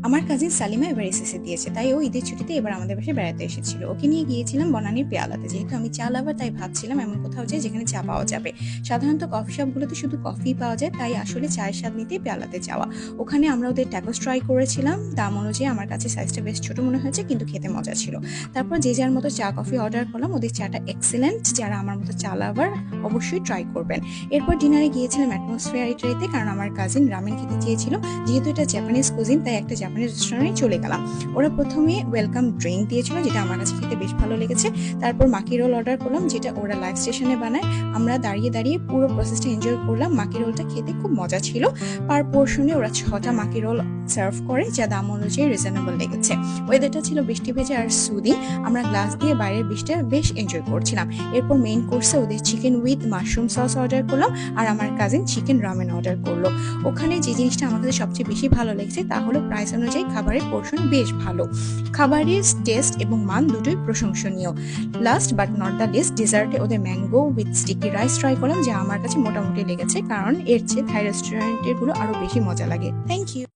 আমার কাজিন সালিমা এবার এসএসসি দিয়েছে, তাই ও ঈদের ছুটিতে এবার আমাদের বাসায় বেড়াতে এসেছিল। ওকে নিয়ে গিয়েছিলাম বনানীর পেয়ালাতে। যেহেতু আমি চা লাভার, তাই ভাবছিলাম এমন কোথাও যাই যেখানে চা পাওয়া যাবে। সাধারণত কফি শপগুলোতে শুধু কফি পাওয়া যায়, তাই আসলে চায়ের স্বাদ নিতেই পেয়ালাতে যাওয়া। ওখানে আমরা ওদের ট্যাকোস ট্রাই করেছিলাম। দাম অনুযায়ী আমার কাছে সাইজটা বেশ ছোট মনে হয়েছে, কিন্তু খেতে মজা ছিল। তারপর যে যার মতো চা কফি অর্ডার করলাম। ওদের চাটা এক্সেলেন্ট, যারা আমার মতো চা লাভার অবশ্যই ট্রাই করবেন। এরপর ডিনারে গিয়েছিলাম অ্যাটমসফিয়ার ইটারিতে, কারণ আমার কাজিন রামেন খেতে চেয়েছিল। যেহেতু এটা জাপানিজ কুজিন, তাই একটা জাপানিজ রেস্টুরেন্টে চলে গেলাম। ওরা প্রথমে ওয়েলকাম ড্রিঙ্ক দিয়েছিল, যেটা আমার কাছে খেতে বেশ ভালো লেগেছে। তারপর মাকি রোল অর্ডার করলাম, যেটা ওরা লাইভ স্টেশনে বানায়। আমরা দাঁড়িয়ে দাঁড়িয়ে পুরো প্রসেসটা এনজয় করলাম। মাকি রোলটা খেতে খুব মজা ছিল। পার পোর্শনে ওরা 6টা মাকি রোল সার্ভ করে, যা দাম অনুযায়ী রিজনেবল লেগেছে। ওয়েদারটা ছিল বৃষ্টি ভেজা আর সুদিং। আমরা গ্লাস দিয়ে বাইরের বৃষ্টিটা বেশ এনজয় করছিলাম। এরপর মেইন কোর্সে ওদের chicken with mushroom sauce order করলাম, আর আমার কাজিন চিকেন রামেন অর্ডার করলো। ওখানে যে জিনিসটা আমার কাছে সবচেয়ে বেশি ভালো লেগেছে তা হলো প্রাইস অনুযায়ী খাবারের পোর্শন বেশ ভালো। খাবারের টেস্ট এবং মান দুটোই প্রশংসনীয়। Last but not the least, ডেজার্টে ওদের mango with sticky rice try করলাম, যা আমার কাছে মোটামুটি লেগেছে, কারণ এর চেয়ে থাই রেস্টুরেন্টের গুলো আরো বেশি মজা লাগে। Thank you.